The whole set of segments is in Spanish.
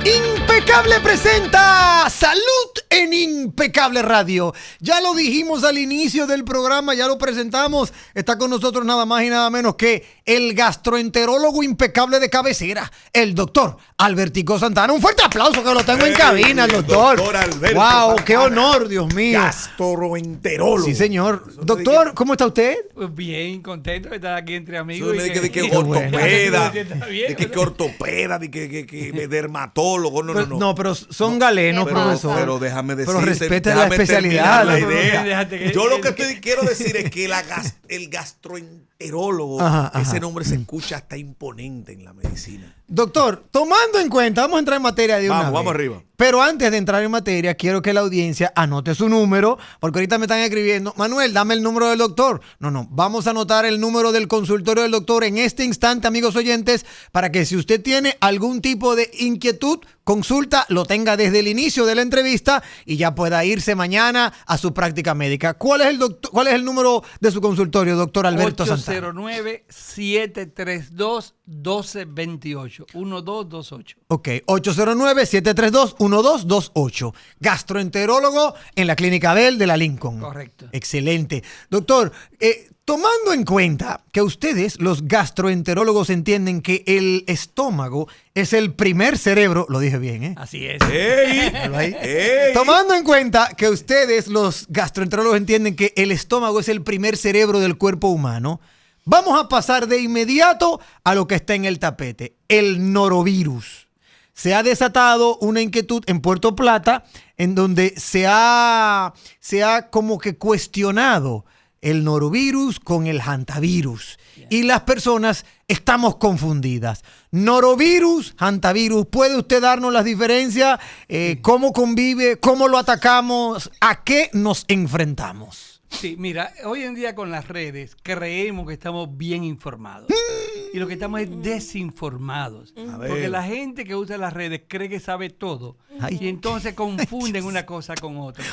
Impecable presenta Salud en Impecable Radio. Ya lo dijimos al inicio del programa, ya lo presentamos. Está con nosotros nada más y nada menos que el gastroenterólogo impecable de cabecera, el doctor Albertico Santana. Un fuerte aplauso que lo tengo en cabina, el doctor. Doctor Alberto wow, Santana, qué honor, Dios mío. Gastroenterólogo. Sí, señor. Doctor, ¿cómo está usted? Bien, contento de estar aquí entre amigos. De que ortopeda, de que ortopeda, de que dermatólogo. No, pero son galenos, profesor. Pero déjame decirte. Pero respete la especialidad. La idea. Yo lo que quiero decir es que el gastroenterólogo, ese nombre se escucha hasta imponente en la medicina. Doctor, tomando en cuenta, vamos a entrar en materia de una vez. Vamos arriba. Pero antes de entrar en materia, quiero que la audiencia anote su número, porque ahorita me están escribiendo, Manuel, dame el número del doctor. No, vamos a anotar el número del consultorio del doctor en este instante, amigos oyentes, para que si usted tiene algún tipo de inquietud, consulta, lo tenga desde el inicio de la entrevista y ya pueda irse mañana a su práctica médica. ¿Cuál es el número de su consultorio, doctor Alberto Santana? 809-732-1228. 1228. Ok, 809-732-1228. Gastroenterólogo en la Clínica Bell de la Lincoln. Correcto. Excelente. Doctor, tomando en cuenta que ustedes, los gastroenterólogos, entienden que el estómago es el primer cerebro, lo dije bien, ¿eh? Así es. Tomando en cuenta que ustedes, los gastroenterólogos, entienden que el estómago es el primer cerebro del cuerpo humano, vamos a pasar de inmediato a lo que está en el tapete, el norovirus. Se ha desatado una inquietud en Puerto Plata en donde se ha como que cuestionado el norovirus con el hantavirus. Y las personas estamos confundidas. Norovirus, hantavirus, ¿puede usted darnos las diferencias? ¿Cómo convive? ¿Cómo lo atacamos? ¿A qué nos enfrentamos? Sí, mira, hoy en día con las redes creemos que estamos bien informados. Y lo que estamos es desinformados. Porque la gente que usa las redes cree que sabe todo. Y entonces confunden una cosa con otra.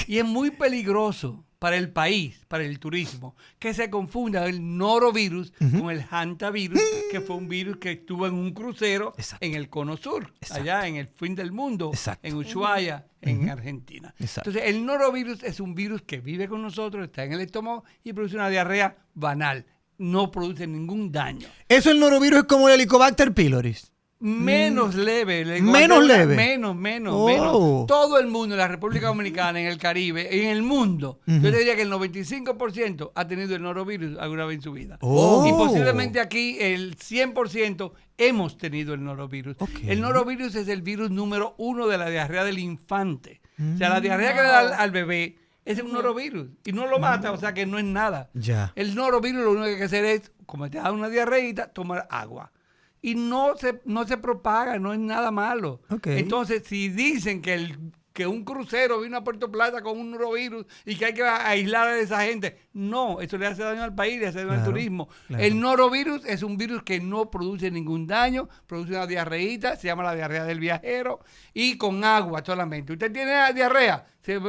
Y es muy peligroso para el país, para el turismo, que se confunda el norovirus con el hantavirus, que fue un virus que estuvo en un crucero en el Cono Sur, allá en el fin del mundo, en Ushuaia, en Argentina. Entonces, el norovirus es un virus que vive con nosotros, está en el estómago y produce una diarrea banal. No produce ningún daño. ¿Eso el norovirus es como el Helicobacter pylori? Menos leve. Menos leve. Menos. Todo el mundo, en la República Dominicana, en el Caribe, en el mundo, yo te diría que el 95% ha tenido el norovirus alguna vez en su vida. Y posiblemente aquí el 100% hemos tenido el norovirus. El norovirus es el virus número 1 de la diarrea del infante. O sea, la diarrea que le da al bebé es un norovirus y no lo mata, o sea que no es nada. El norovirus lo único que hay que hacer es, como te da una diarreíta, tomar agua. Y no se propaga, no es nada malo. Entonces, si dicen que un crucero vino a Puerto Plata con un norovirus y que hay que aislar a esa gente, no, eso le hace daño al país, le hace daño al turismo. El norovirus es un virus que no produce ningún daño, produce una diarreíta, se llama la diarrea del viajero, y con agua solamente. Usted tiene diarrea, se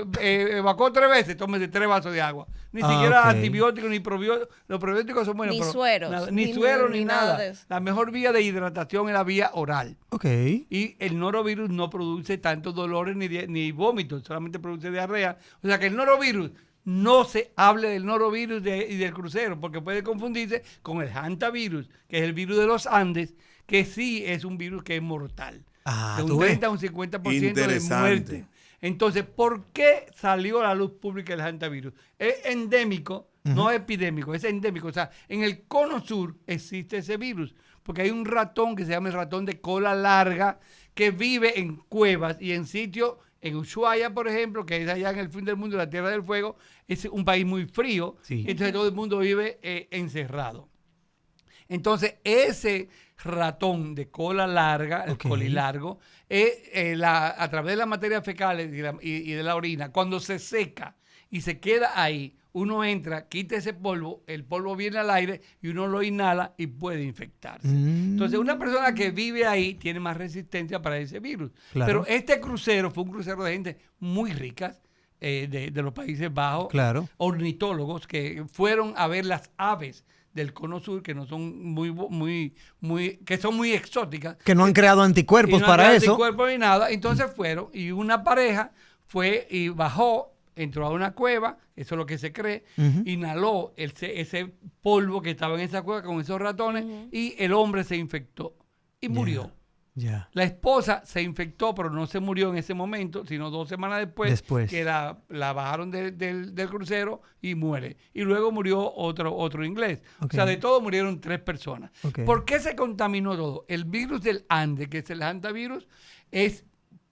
evacuó 3 veces, tómese 3 vasos de agua. Ni siquiera antibióticos ni probióticos. Los probióticos son buenos. Ni sueros. Ni sueros ni nada. La mejor vía de hidratación es la vía oral. Y el norovirus no produce tantos dolores ni vómitos, solamente produce diarrea. O sea que el norovirus, no se hable del norovirus y del crucero, porque puede confundirse con el hantavirus, que es el virus de los Andes, que sí es un virus que es mortal. De un 30 a un 50% de muerte. Entonces, ¿por qué salió a la luz pública el hantavirus? Es endémico, no es epidémico, es endémico. O sea, en el Cono Sur existe ese virus, porque hay un ratón que se llama el ratón de cola larga, que vive en cuevas y en sitios, en Ushuaia, por ejemplo, que es allá en el fin del mundo, la Tierra del Fuego, es un país muy frío, entonces todo el mundo vive encerrado. Entonces, ese ratón de cola larga, el colilargo, a través de las materias fecales y de la orina, cuando se seca y se queda ahí, uno entra, quita ese polvo, el polvo viene al aire y uno lo inhala y puede infectarse. Entonces, una persona que vive ahí tiene más resistencia para ese virus. Pero este crucero fue un crucero de gente muy rica, de los Países Bajos, ornitólogos que fueron a ver las aves del cono sur que no son que son muy exóticas. Que no han creado anticuerpos para eso. Anticuerpos ni nada. Entonces fueron y una pareja fue y bajó, entró a una cueva, eso es lo que se cree, inhaló ese polvo que estaba en esa cueva con esos ratones y el hombre se infectó y murió. La esposa se infectó, pero no se murió en ese momento, sino 2 semanas después. Que la bajaron del crucero y muere. Y luego murió otro inglés. O sea, de todo murieron 3 personas. ¿Por qué se contaminó todo? El virus del Ande, que es el hantavirus, es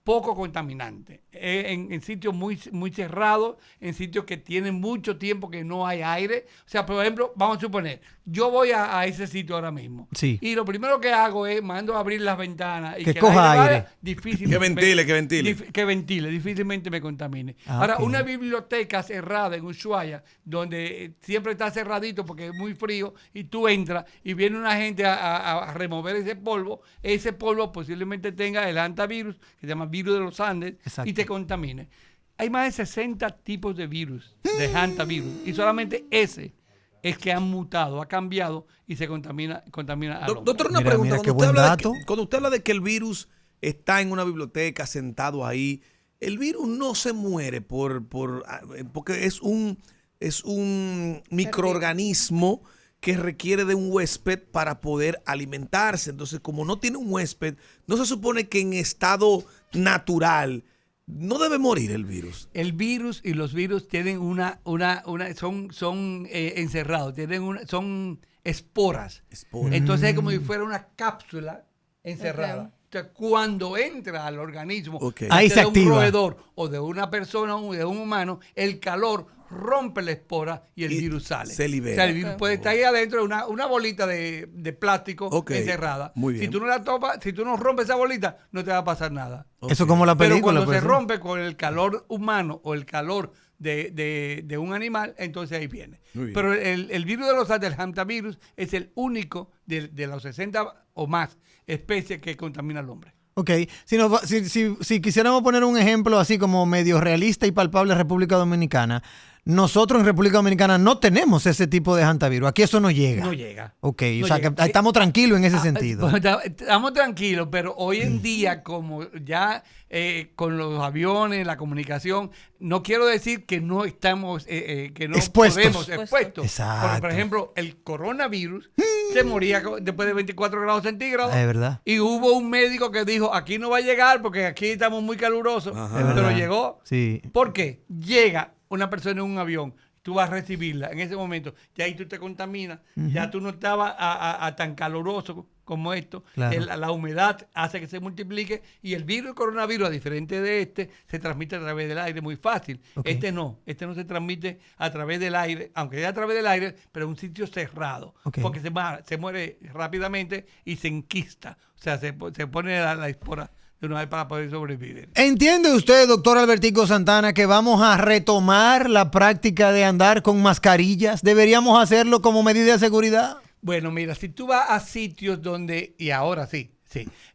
poco contaminante. En sitios muy cerrados, en sitios que tienen mucho tiempo que no hay aire. O sea, por ejemplo, vamos a suponer, yo voy a ese sitio ahora mismo. Sí. Y lo primero que hago es mando a abrir las ventanas y que coja aire. Que ventile. Difícilmente me contamine. Ahora, una biblioteca cerrada en Ushuaia, donde siempre está cerradito porque es muy frío, y tú entras y viene una gente a remover ese polvo posiblemente tenga el hantavirus, que se llama virus de los Andes, y te contamine. Hay más de 60 tipos de virus, de hantavirus, y solamente ese es que han mutado, ha cambiado y se contamina al hombre. Doctor, una pregunta. Cuando usted habla de que el virus está en una biblioteca sentado ahí, el virus no se muere porque es un microorganismo que requiere de un huésped para poder alimentarse. Entonces, como no tiene un huésped, no se supone que en estado natural no debe morir el virus. El virus y los virus tienen son encerrados, son esporas. Entonces es como si fuera una cápsula encerrada. Entonces, cuando entra al organismo ahí se activa. De un roedor o de una persona o de un humano, el calor rompe la espora y el virus sale. Se libera. O sea, el virus puede estar ahí adentro de una bolita de plástico encerrada. Muy bien. Si tú no la topas, si tú no rompes esa bolita, no te va a pasar nada. Eso como la película. Pero cuando se rompe con el calor humano o el calor de un animal, entonces ahí viene. Pero el virus de los Andes, el hantavirus, es el único de los 60 o más especies que contamina al hombre. Ok, si quisiéramos poner un ejemplo así como medio realista y palpable en República Dominicana, nosotros en República Dominicana no tenemos ese tipo de hantavirus. Aquí eso no llega. No llega. Ok, o sea que estamos tranquilos en ese sentido. Estamos tranquilos, pero hoy en día, como ya con los aviones, la comunicación, no quiero decir que no estamos, que no podemos expuestos. Exacto. Porque, por ejemplo, el coronavirus se moría después de 24 grados centígrados. Es verdad. Y hubo un médico que dijo, aquí no va a llegar porque aquí estamos muy calurosos. Pero llegó. Sí. ¿Por qué? Llega una persona en un avión, tú vas a recibirla en ese momento, ya ahí tú te contaminas, ya tú no estabas tan caluroso como esto, claro. La humedad hace que se multiplique y el virus, el coronavirus, a diferente de se transmite a través del aire muy fácil. Este no se transmite a través del aire, aunque sea a través del aire, pero en un sitio cerrado, porque se muere rápidamente y se enquista, o sea, se pone la espora de una vez para poder sobrevivir. ¿Entiende usted, doctor Albertico Santana, que vamos a retomar la práctica de andar con mascarillas? ¿Deberíamos hacerlo como medida de seguridad? Bueno, mira, si tú vas a sitios donde, y ahora sí,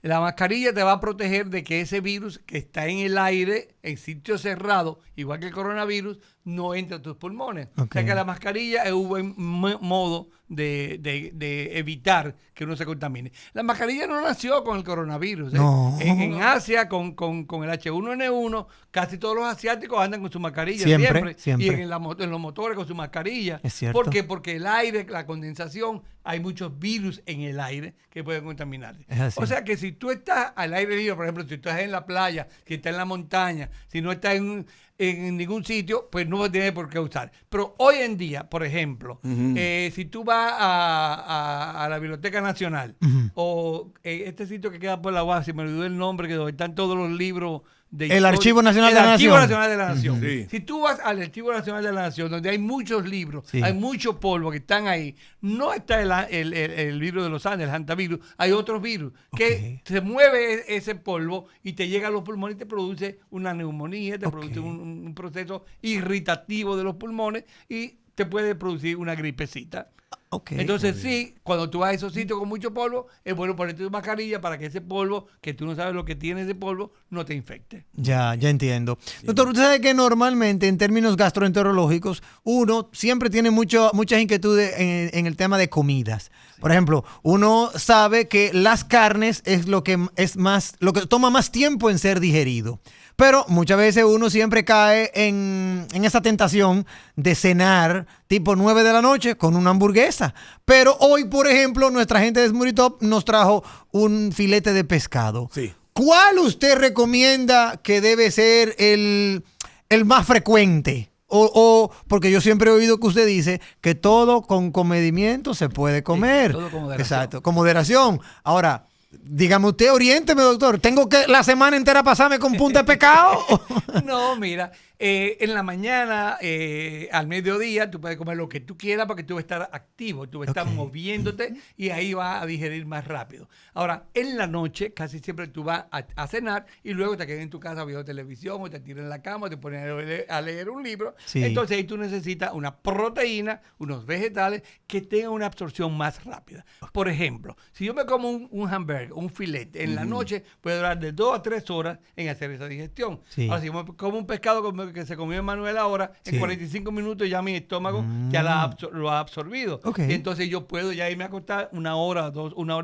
la mascarilla te va a proteger de que ese virus que está en el aire, en sitios cerrados, igual que el coronavirus, no entre a tus pulmones. O sea que la mascarilla es un buen modo de evitar que uno se contamine. La mascarilla no nació con el coronavirus. No. En Asia, con el H1N1, casi todos los asiáticos andan con su mascarilla siempre. Y en los motores con su mascarilla. Es cierto. ¿Por qué? Porque el aire, la condensación, hay muchos virus en el aire que pueden contaminarte. O sea que si tú estás al aire libre, por ejemplo, si estás en la playa, si estás en la montaña, si no estás en ningún sitio, pues no tienes por qué usar. Pero hoy en día, por ejemplo, si tú vas a la Biblioteca Nacional o este sitio que queda por la UAS, si me olvidó el nombre, que donde están todos los libros el Archivo Nacional de la Nación. El Archivo Nacional de la Nación. Sí. Si tú vas al Archivo Nacional de la Nación, donde hay muchos libros, hay mucho polvo que están ahí, no está el virus de los Andes, el hantavirus, hay otros virus que se mueve ese polvo y te llega a los pulmones y te produce una neumonía, te produce un proceso irritativo de los pulmones y te puede producir una gripecita. Okay, entonces sí, cuando tú vas a esos sitios con mucho polvo, es bueno ponerte tu mascarilla para que ese polvo, que tú no sabes lo que tiene ese polvo, no te infecte. Ya entiendo. Doctor, usted sabe que normalmente en términos gastroenterológicos uno siempre tiene muchas inquietudes en el tema de comidas. Por ejemplo, uno sabe que las carnes es lo que toma más tiempo en ser digerido. Pero muchas veces uno siempre cae en esa tentación de cenar tipo 9 de la noche con una hamburguesa. Pero hoy, por ejemplo, nuestra gente de Smoothie Top nos trajo un filete de pescado. Sí. ¿Cuál usted recomienda que debe ser el más frecuente? O porque yo siempre he oído que usted dice que todo con comedimiento se puede comer. Sí, todo con moderación. Exacto, con moderación. Ahora, dígame usted, oriénteme, doctor. ¿Tengo que la semana entera pasarme con punta de pescado? No, mira, en la mañana, al mediodía, tú puedes comer lo que tú quieras porque tú vas a estar activo, tú vas a estar moviéndote y ahí vas a digerir más rápido. Ahora, en la noche, casi siempre tú vas a cenar y luego te quedas en tu casa viendo televisión o te tiras en la cama o te pones a leer un libro. Sí. Entonces ahí tú necesitas una proteína, unos vegetales que tengan una absorción más rápida. Por ejemplo, si yo me como un hamburger, un filete, en la noche puede durar de 2 a 3 horas en hacer esa digestión. Sí. Ahora, si yo me como un pescado que se comió Manuel ahora, en 45 minutos ya mi estómago ya lo ha absorbido. Okay. Y entonces yo puedo ya irme a acostar una hora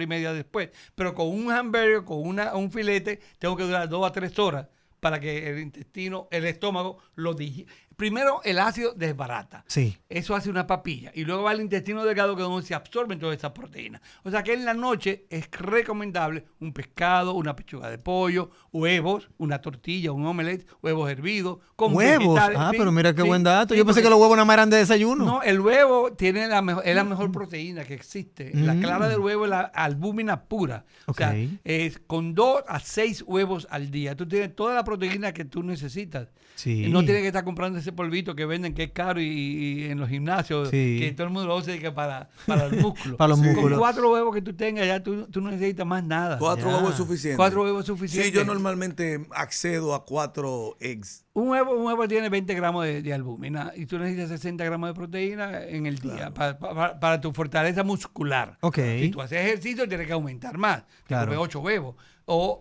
y media después. Pero con un hamburger, con un filete, tengo que durar 2 a 3 horas para que el intestino, el estómago lo digiera. Primero, el ácido desbarata. Sí. Eso hace una papilla. Y luego va al intestino delgado, que es donde se absorben todas esas proteínas. O sea que en la noche es recomendable un pescado, una pechuga de pollo, huevos, una tortilla, un omelette, huevos hervidos, con ¿Huevos? vegetales. Ah, Sí, pero mira qué sí, buen dato. sí, Yo pensé que los huevos nada más eran de desayuno. no, el huevo tiene es la mejor proteína que existe. La clara del huevo es la albúmina pura. O sea, es con 2 a 6 huevos al día. Tú tienes toda la proteína que tú necesitas. Sí. No tienes que estar comprando ese polvito que venden que es caro y en los gimnasios, Sí. que todo el mundo lo usa que para el músculo. Para los Con músculos. 4 huevos que tú tengas ya tú no necesitas más nada. 4 Ya. huevos es suficiente. 4 huevos es suficiente. Sí, yo normalmente accedo a 4 eggs. Un huevo tiene 20 gramos de albúmina y tú necesitas 60 gramos de proteína en el día para tu fortaleza muscular. Ok. Si tú haces ejercicio, tienes que aumentar más. Claro. Comer 8 huevos.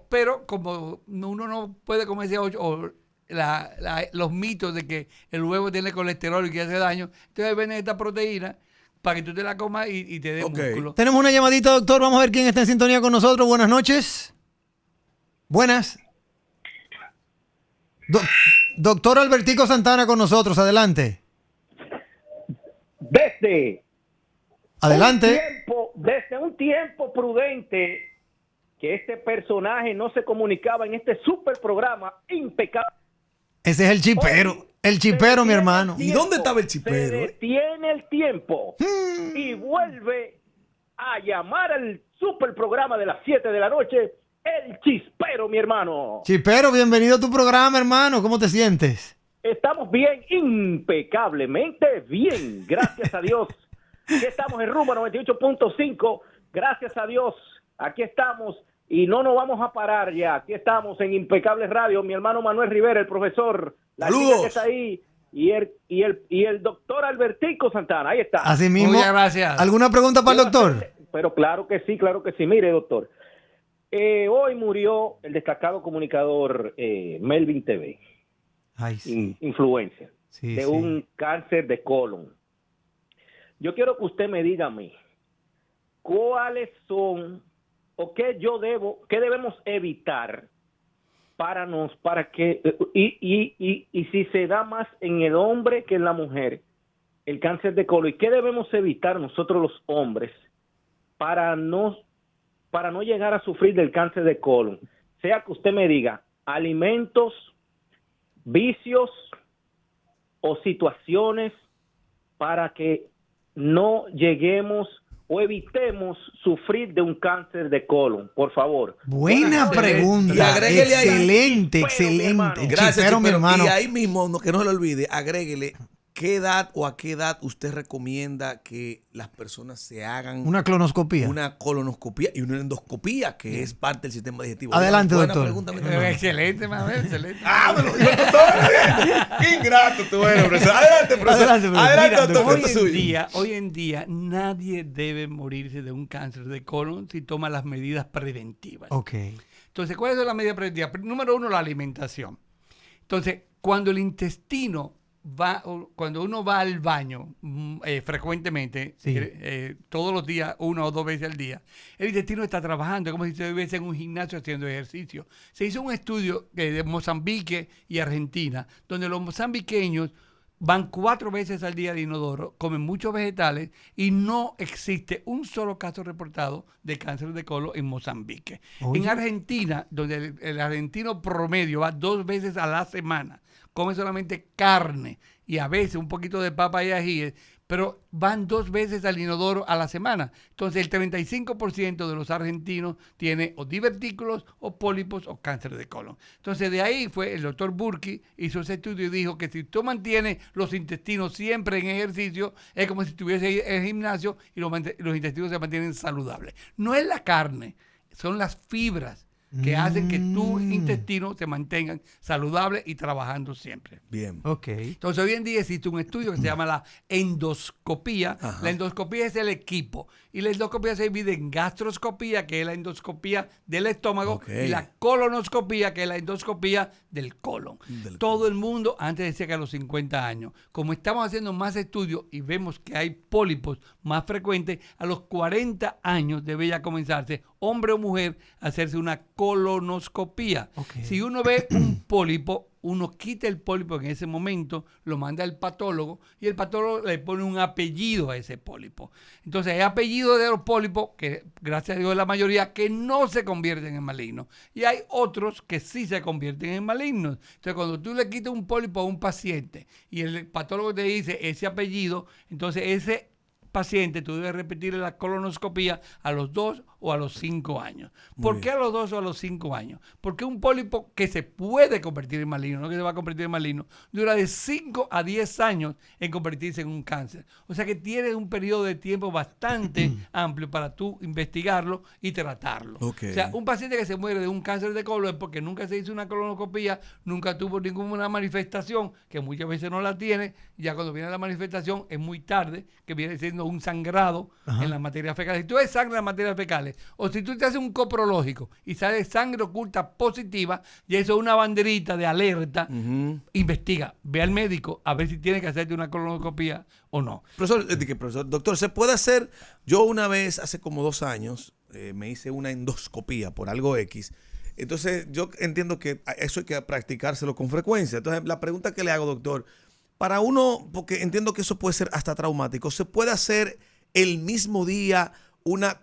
Pero como uno no puede comerse 8, los mitos de que el huevo tiene colesterol y que hace daño, entonces venden esta proteína para que tú te la comas y te dé músculo. Tenemos una llamadita, doctor. Vamos a ver quién está en sintonía con nosotros. Buenas noches. Buenas. Doctor Albertico Santana con nosotros. Adelante. Adelante. Desde un tiempo prudente que este personaje no se comunicaba en este super programa impecable. Ese es el chipero. El chipero, mi hermano. ¿Y dónde estaba el chipero? Se detiene el tiempo y vuelve a llamar al super programa de las 7 de la noche, el chispero, mi hermano. Chipero, bienvenido a tu programa, hermano. ¿Cómo te sientes? Estamos bien, impecablemente bien, gracias a Dios. Aquí estamos en Rumba 98.5, gracias a Dios. Aquí estamos y no nos vamos a parar ya. Aquí estamos en Impecable Radio, mi hermano Manuel Rivera, el profesor, la chica que está ahí, y el doctor Albertico Santana. Ahí está. Así mismo. Muchas gracias. ¿Alguna pregunta para el doctor? Pero claro que sí. Mire, doctor, hoy murió el destacado comunicador Melvin TV. Ay, sí. Influencer, Sí, de sí. un cáncer de colon. Yo quiero que usted me diga a mí, ¿cuáles son o qué debemos evitar para que, y si se da más en el hombre que en la mujer, el cáncer de colon, y qué debemos evitar nosotros los hombres para no llegar a sufrir del cáncer de colon? Sea que usted me diga alimentos, vicios o situaciones para que no lleguemos o evitemos sufrir de un cáncer de colon, por favor. Buena pregunta. Y agréguele ahí. Excelente, Chipero, mi hermano. excelente. Gracias, Chipero, mi Chipero. hermano. Y ahí mismo, que no se lo olvide, agréguele ¿qué edad o a qué edad usted recomienda que las personas se hagan una colonoscopía? Una colonoscopía y una endoscopía, que es parte del sistema digestivo. Adelante, Buena doctor. Pregunta, Excelente, Mabel, excelente. me lo dijo, doctor. Qué ingrato tú eres, profesor. Adelante, profesor. Adelante, Mira, doctor. hoy en día, nadie debe morirse de un cáncer de colon si toma las medidas preventivas. Ok. Entonces, ¿cuáles son las medidas preventivas? Número 1, la alimentación. Entonces, cuando el intestino cuando uno va al baño frecuentemente, sí. todos los días, 1 o 2 veces al día, el intestino está trabajando, es como si estuviese en un gimnasio haciendo ejercicio. Se hizo un estudio de Mozambique y Argentina, donde los mozambiqueños van 4 veces al día al inodoro, comen muchos vegetales y no existe un solo caso reportado de cáncer de colon en Mozambique. Oye. En Argentina, donde el argentino promedio va 2 veces a la semana, come solamente carne y a veces un poquito de papa y ajíes, pero van 2 veces al inodoro a la semana. Entonces el 35% de los argentinos tiene o divertículos o pólipos o cáncer de colon. Entonces de ahí fue el doctor Burki, hizo ese estudio y dijo que si tú mantienes los intestinos siempre en ejercicio, es como si estuviese en el gimnasio y los intestinos se mantienen saludables. No es la carne, son las fibras que hacen que tus intestinos se mantengan saludables y trabajando siempre. Bien. Ok. Entonces, hoy en día existe un estudio que se llama la endoscopía. Ajá. La endoscopía es el equipo. Y la endoscopía se divide en gastroscopía, que es la endoscopía del estómago, y la colonoscopía, que es la endoscopía del colon. Todo el mundo antes decía que a los 50 años. Como estamos haciendo más estudios y vemos que hay pólipos más frecuentes, a los 40 años debe ya comenzarse, hombre o mujer, a hacerse una colonoscopía. Okay. Si uno ve un pólipo, uno quita el pólipo en ese momento, lo manda al patólogo y el patólogo le pone un apellido a ese pólipo. Entonces hay apellidos de los pólipos, que gracias a Dios es la mayoría, que no se convierten en malignos. Y hay otros que sí se convierten en malignos. Entonces cuando tú le quitas un pólipo a un paciente y el patólogo te dice ese apellido, entonces ese paciente tú debes repetirle la colonoscopía a los 2 o a los 5 años. ¿Por qué a los 2 o a los 5 años? Porque un pólipo que se puede convertir en maligno, no que se va a convertir en maligno, dura de 5 a 10 años en convertirse en un cáncer. O sea que tiene un periodo de tiempo bastante amplio para tú investigarlo y tratarlo. Okay. O sea, un paciente que se muere de un cáncer de colon es porque nunca se hizo una colonoscopía, nunca tuvo ninguna manifestación, que muchas veces no la tiene, ya cuando viene la manifestación es muy tarde, que viene siendo un sangrado en las materias fecales. Si tú ves sangre en las materias fecales, o si tú te haces un coprológico y sale sangre oculta positiva, y eso es una banderita de alerta, investiga, ve al médico a ver si tiene que hacerte una colonoscopía o no. Profesor, doctor, ¿se puede hacer? Yo una vez, hace como 2 años, me hice una endoscopía por algo X. Entonces, yo entiendo que eso hay que practicárselo con frecuencia. Entonces, la pregunta que le hago, doctor, para uno, porque entiendo que eso puede ser hasta traumático, ¿se puede hacer el mismo día una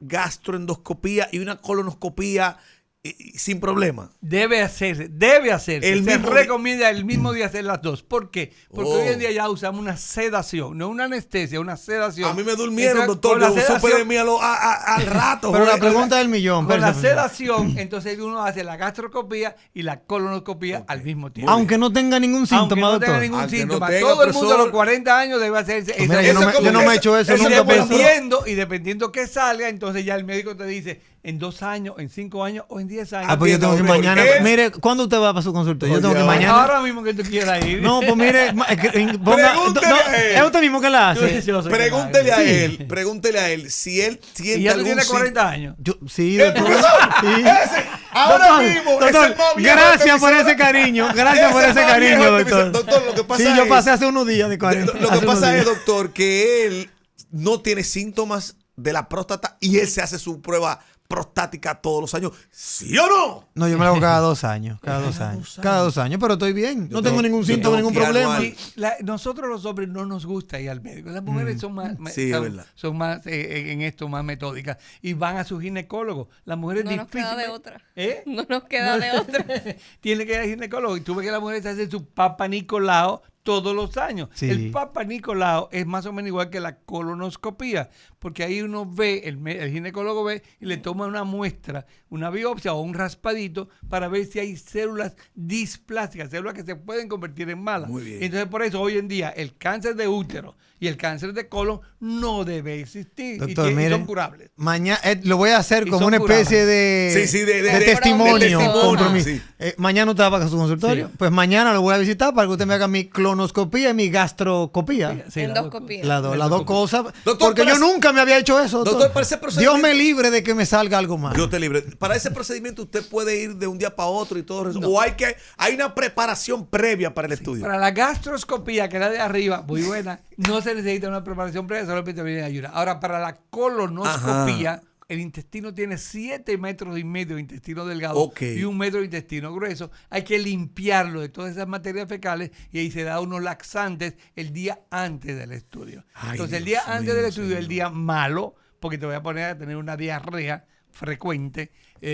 gastroendoscopía y una colonoscopía sin problema? Debe hacerse. Se recomienda el mismo día hacer las dos. ¿Por qué? Porque hoy en día ya usamos una sedación, no una anestesia, una sedación. A mí me durmieron, doctor, yo supe de mí al rato. Pero la pregunta del millón. Con la sedación, entonces uno hace la gastroscopía y la colonoscopía al mismo tiempo. Aunque no tenga ningún síntoma, doctor. Aunque no tenga ningún síntoma. Todo el mundo a los 40 años debe hacerse esa. Yo no me he hecho eso nunca. Y dependiendo que salga, entonces ya el médico te dice en 2 años, en 5 años o en 10 años. Ah, pues yo tengo que mañana. Mire, ¿cuándo usted va para su consulta? Yo tengo que mañana. Ahora mismo que tú quieras ir. No, pues mire, pregúntele a él. Es usted mismo que la hace. Pregúntele a él si él siente ¿Y ya tú tienes 40 años? Sí, doctor. Ahora mismo, doctor, gracias por ese cariño. Gracias por ese cariño, doctor. Doctor, lo que pasa es... Sí, yo pasé hace unos días de 40. Lo que pasa es, doctor, que él no tiene síntomas de la próstata y él se hace su prueba prostática todos los años. ¿Sí o no? No, yo me la hago cada 2 años. Cada 2 años, pero estoy bien. No tengo ningún síntoma, ningún problema. Nosotros los hombres no nos gusta ir al médico. Las mujeres son más, son más en esto, más metódicas. Y van a su ginecólogo. Las mujeres no nos queda de otra. No nos queda de otra. Tiene que ir al ginecólogo. Y tú ves que las mujeres hacen su Papa Nicolau todos los años. Sí. El Papa Nicolau es más o menos igual que la colonoscopía, porque ahí uno ve, el ginecólogo ve y le toma una muestra, una biopsia o un raspadito para ver si hay células displásicas, células que se pueden convertir en malas. Muy bien. Entonces, por eso hoy en día el cáncer de útero y el cáncer de colon no debe existir. Doctor, y mire, son curables. Mañana lo voy a hacer Y como son una especie de, Sí, de de testimonio. Compromiso. Sí. Mañana usted va para su consultorio. Sí. Pues mañana lo voy a visitar para que usted me haga mi clonoscopía y mi gastroscopía. Sí, Endoscopía. Las dos cosas. Doctor, porque para yo nunca me había hecho eso. Doctor, para ese procedimiento- Dios me libre de que me salga algo mal. Yo te libre. Para ese procedimiento usted puede ir de un día para otro y todo eso. O hay una preparación previa para el estudio. Para la gastroscopía, que es la de arriba, muy buena, no se necesita una preparación previa, solamente viene de ayuda. Ahora, para la colonoscopía, el intestino tiene 7,5 metros de intestino delgado Ok. y 1 metro de intestino grueso. Hay que limpiarlo de todas esas materias fecales y ahí se da unos laxantes el día antes del estudio. Ay, Entonces, el Dios día antes mío, del estudio es el señor. día malo, porque te voy a poner a tener una diarrea frecuente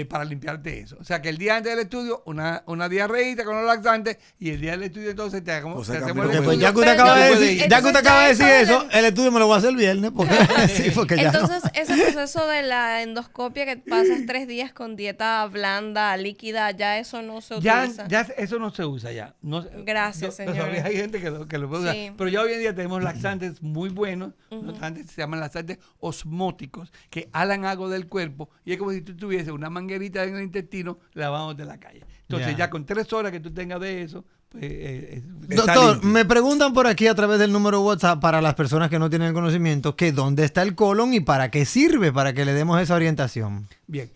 para limpiarte eso. O sea que el día antes del estudio, una diarreíta con los laxantes y el día del estudio entonces te hacemos O sea, te que hacemos a mí el no me Pues estudio. ya que usted Pero acaba de ya puede decir, ir. ya que usted acaba de decir Entonces, eso, el estudio me lo voy a hacer el viernes. Porque, sí, porque ya no. Entonces, ese proceso de la endoscopia que pasas 3 días con dieta blanda, líquida, ya eso no se Ya utiliza. eso no se usa ya. No, Gracias, señor. todavía hay gente que lo puede usar. Sí. Pero ya hoy en día tenemos laxantes muy buenos. Los laxantes se llaman laxantes osmóticos, que alan agua del cuerpo y es como si tú tuvieses una manguerita en el intestino lavándote la calle. Entonces, ya con 3 horas que tú tengas de eso, pues Está Doctor, limpio. me preguntan por aquí a través del número WhatsApp para las personas que no tienen el conocimiento que dónde está el colon y para qué sirve, para que le demos esa orientación. bien.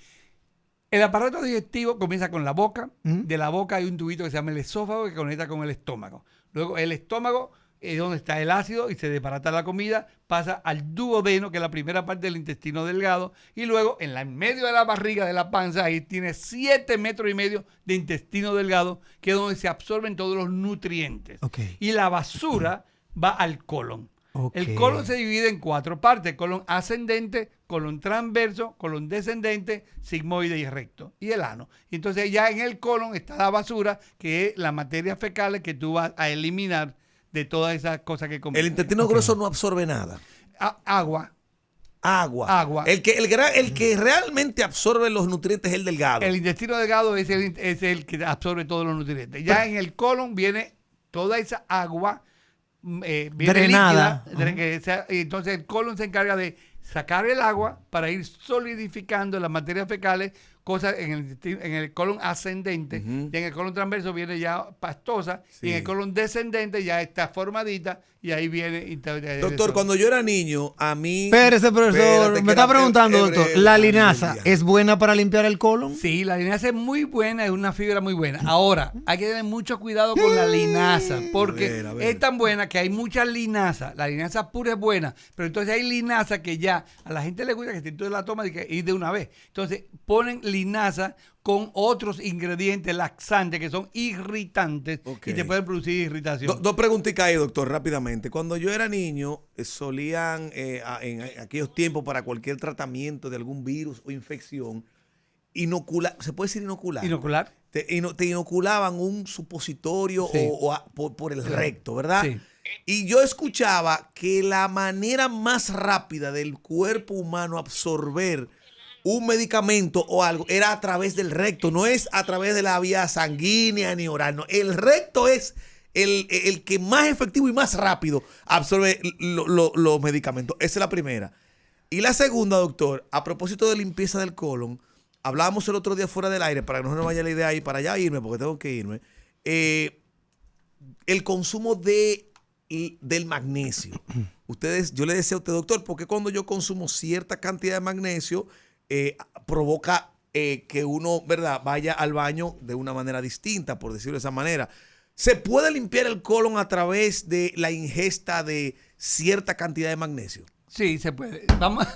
El aparato digestivo comienza con la boca. ¿Mm? De la boca hay un tubito que se llama el esófago que conecta con el estómago. Luego el estómago es donde está el ácido y se desbarata la comida, pasa al duodeno, que es la primera parte del intestino delgado, y luego en medio de la barriga, de la panza, ahí tiene 7,5 metros de intestino delgado, que es donde se absorben todos los nutrientes. Ok. Y la basura va al colon. Ok. El colon se divide en 4 partes: colon ascendente, colon transverso, colon descendente, sigmoide y recto, y el ano. Y entonces ya en el colon está la basura, que es la materia fecal que tú vas a eliminar de todas esas cosas que comes. El intestino grueso no absorbe nada. Agua. Agua. El que realmente absorbe los nutrientes es el delgado. El intestino delgado es el que absorbe todos los nutrientes. Ya en el colon viene toda esa agua viene Drenada. líquida, y entonces el colon se encarga de sacar el agua para ir solidificando las materias fecales, cosas en el colon ascendente, y en el colon transverso viene ya pastosa, Sí. y en el colon descendente ya está formadita, y ahí viene... Doctor, cuando yo era niño, a mí... Espérese, profesor. Espérate, Me que está era preguntando, doctor, ¿la linaza Biblia. es buena para limpiar el colon? Sí, la linaza es muy buena, es una fibra muy buena. Ahora, hay que tener mucho cuidado con la linaza, porque A ver. es tan buena que hay muchas linazas. La linaza pura es buena, pero entonces hay linaza que ya a la gente le gusta que si tú la tomas y de una vez. Entonces ponen linaza con otros ingredientes laxantes que son irritantes Ok. y te pueden producir irritación. Dos preguntitas ahí, doctor, rápidamente. Cuando yo era niño, solían, en aquellos tiempos, para cualquier tratamiento de algún virus o infección, inocular, ¿se puede decir inocular? ¿Inocular? Te inoculaban un supositorio Sí. por el recto, ¿verdad? Sí. Y yo escuchaba que la manera más rápida del cuerpo humano absorber un medicamento o algo era a través del recto, no es a través de la vía sanguínea ni oral, no. El recto es el que más efectivo y más rápido absorbe los medicamentos. Esa es la primera. Y la segunda, doctor, a propósito de limpieza del colon, hablábamos el otro día fuera del aire, para que no se nos vaya la idea ahí, para allá irme, porque tengo que irme. El consumo del magnesio. Yo le decía a usted, doctor, porque cuando yo consumo cierta cantidad de magnesio, provoca que uno, ¿verdad?, vaya al baño de una manera distinta, por decirlo de esa manera. ¿Se puede limpiar el colon a través de la ingesta de cierta cantidad de magnesio? Sí, se puede. Vamos.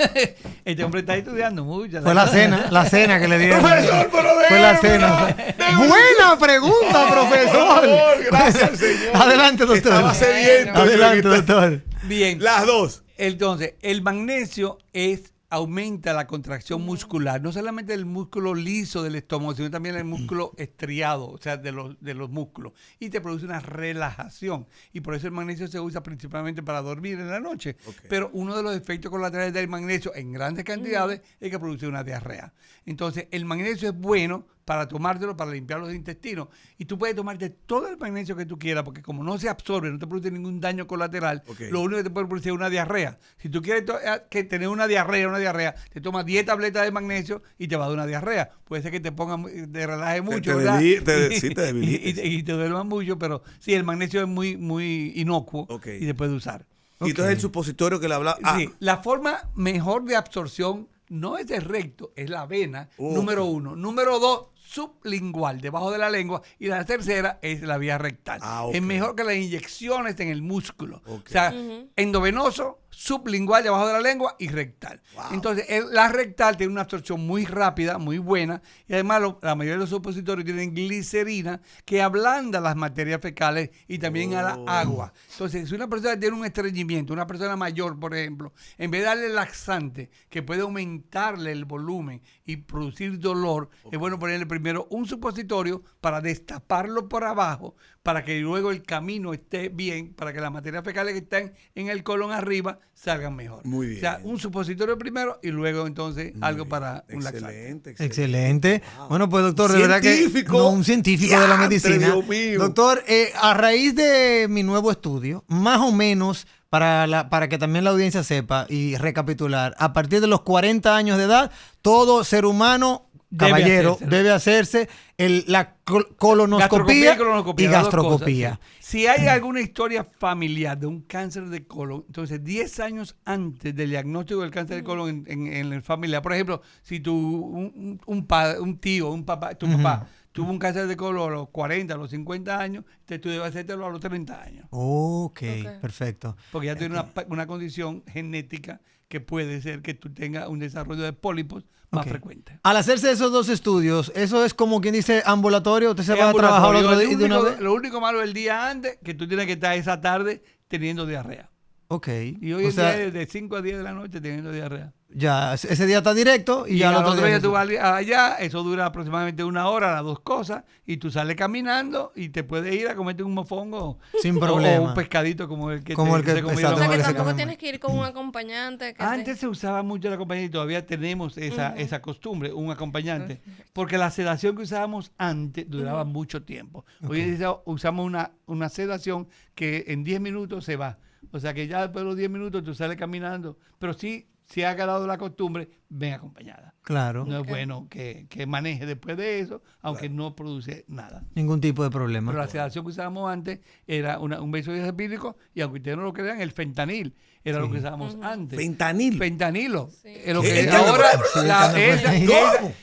Este hombre está estudiando mucho. Fue la cena que le dieron. Profesor, pero Fue la déjame, cena. Buena pregunta, profesor. Gracias, señor. Adelante, doctor. Estaba sediento. Adelante, doctor. Bien. Las dos. Entonces, el magnesio es aumenta la contracción muscular, no solamente el músculo liso del estómago, sino también el músculo estriado, o sea, de los músculos, y te produce una relajación. Y por eso el magnesio se usa principalmente para dormir en la noche. Pero uno de los efectos colaterales del magnesio en grandes cantidades es que produce una diarrea. Entonces, el magnesio es bueno para tomártelo, para limpiar los intestinos. Y tú puedes tomarte todo el magnesio que tú quieras, porque como no se absorbe, no te produce ningún daño colateral, lo único que te puede producir es una diarrea. Si tú quieres tener una diarrea, te tomas 10 tabletas de magnesio y te va a dar una diarrea. Puede ser que te relaje mucho, ¿verdad? Sí, te debilites. Y te duermas mucho, pero sí, el magnesio es muy inocuo y se puede usar. Y entonces el supositorio que le hablaba... Sí, la forma mejor de absorción no es el recto, es la vena, número 1. Número 2, sublingual, debajo de la lengua. Y la tercera es la vía rectal. Es mejor que las inyecciones en el músculo. O sea, endovenoso, sublingual, debajo de la lengua y rectal. Entonces, la rectal tiene una absorción muy rápida, muy buena. Y además, la mayoría de los supositorios tienen glicerina que ablanda las materias fecales y también a la agua. Entonces, si una persona tiene un estreñimiento, una persona mayor, por ejemplo, en vez de darle laxante que puede aumentarle el volumen y producir dolor, es bueno ponerle primero un supositorio para destaparlo por abajo, para que luego el camino esté bien, para que las materias fecales que están en el colon arriba salgan mejor. Muy bien. O sea, un supositorio primero y luego entonces algo para un laxante. Excelente. Bueno, pues doctor, de verdad que un científico de la medicina. Dios mío. Doctor, a raíz de mi nuevo estudio, más o menos para que también la audiencia sepa y recapitular, a partir de los 40 años de edad, todo ser humano debe hacerse la colonoscopía y gastroscopía. Si hay alguna historia familiar de un cáncer de colon, entonces 10 años antes del diagnóstico del cáncer de colon en la familia, por ejemplo, si un tío, un papá, tu papá tuvo un cáncer de colon a los 40, a los 50 años, tú debes hacértelo a los 30 años. Ok, perfecto. Porque ya tiene una condición genética que puede ser que tú tengas un desarrollo de pólipos más frecuente. Al hacerse esos dos estudios, ¿eso es como quien dice ambulatorio? ¿Usted se va a trabajar otro día de una vez? Lo único malo el día antes, que tú tienes que estar esa tarde teniendo diarrea. Ok. Y hoy en día de 5 a 10 de la noche teniendo diarrea. Ya, ese día está directo y ya al otro día tú vas allá, eso dura aproximadamente 1 hora, las dos cosas, y tú sales caminando y te puedes ir a comerte un mofongo sin problema. O un pescadito como el que se comieron. O sea que tampoco tienes que ir con un acompañante. Antes se usaba mucho el acompañante y todavía tenemos esa costumbre, un acompañante, porque la sedación que usábamos antes duraba mucho tiempo. Hoy en día usamos una sedación que en 10 minutos se va. O sea que ya después de los 10 minutos tú sales caminando, pero sí, si ha ganado la costumbre, ven acompañada. Claro. No es bueno que maneje después de eso, aunque no produce nada. Ningún tipo de problema. Pero la sedación que usábamos antes era un benzodiazepínico y aunque ustedes no lo crean, el fentanil era lo que usábamos antes. Fentanilo. Sí. Lo que ahora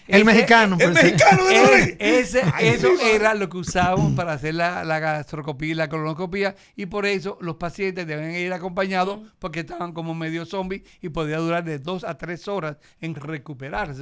el mexicano. Eso era lo que usábamos para hacer la gastroscopía y la colonoscopía, y por eso los pacientes deben ir acompañados porque estaban como medio zombies y podía durar de 2 a 3 horas en recuperarse.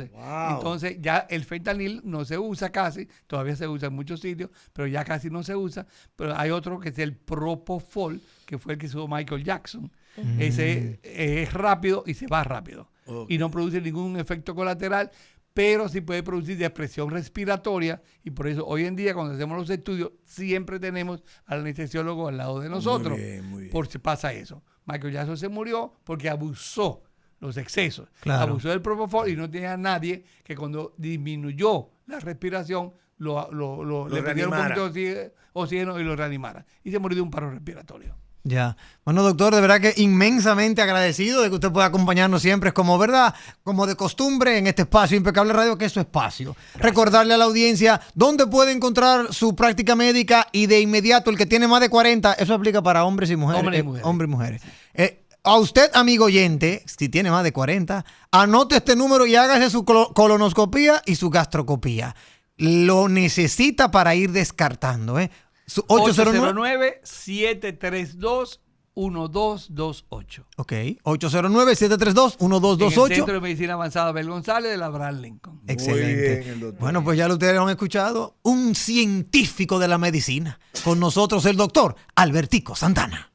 Entonces ya el fentanil no se usa casi, todavía se usa en muchos sitios, pero ya casi no se usa. Pero hay otro que es el Propofol, que fue el que usó Michael Jackson. Ese es rápido y se va rápido. Y no produce ningún efecto colateral, pero sí puede producir depresión respiratoria, y por eso hoy en día cuando hacemos los estudios siempre tenemos al anestesiólogo al lado de nosotros. Muy bien. Por si pasa eso. Michael Jackson se murió porque abusó los excesos. Claro. Abusó del Propofol y no tenía nadie que cuando disminuyó la respiración le pidiera un poquito de oxígeno y lo reanimara. Y se murió de un paro respiratorio. Ya. Bueno, doctor, de verdad que inmensamente agradecido de que usted pueda acompañarnos siempre. Es como, ¿verdad? Como de costumbre en este espacio Impecable Radio, que es su espacio. Gracias. Recordarle a la audiencia dónde puede encontrar su práctica médica y de inmediato el que tiene más de 40, eso aplica para hombres y mujeres. Hombres y mujeres. A usted, amigo oyente, si tiene más de 40, anote este número y hágase su colonoscopía y su gastroscopía. Lo necesita para ir descartando, 809-732-1228. Ok, 809-732-1228. En el Centro de Medicina Avanzada Abel González de la Abraham Lincoln. Excelente. Muy bien, bueno, pues ya ustedes lo han escuchado. Un científico de la medicina. Con nosotros el doctor Albertico Santana.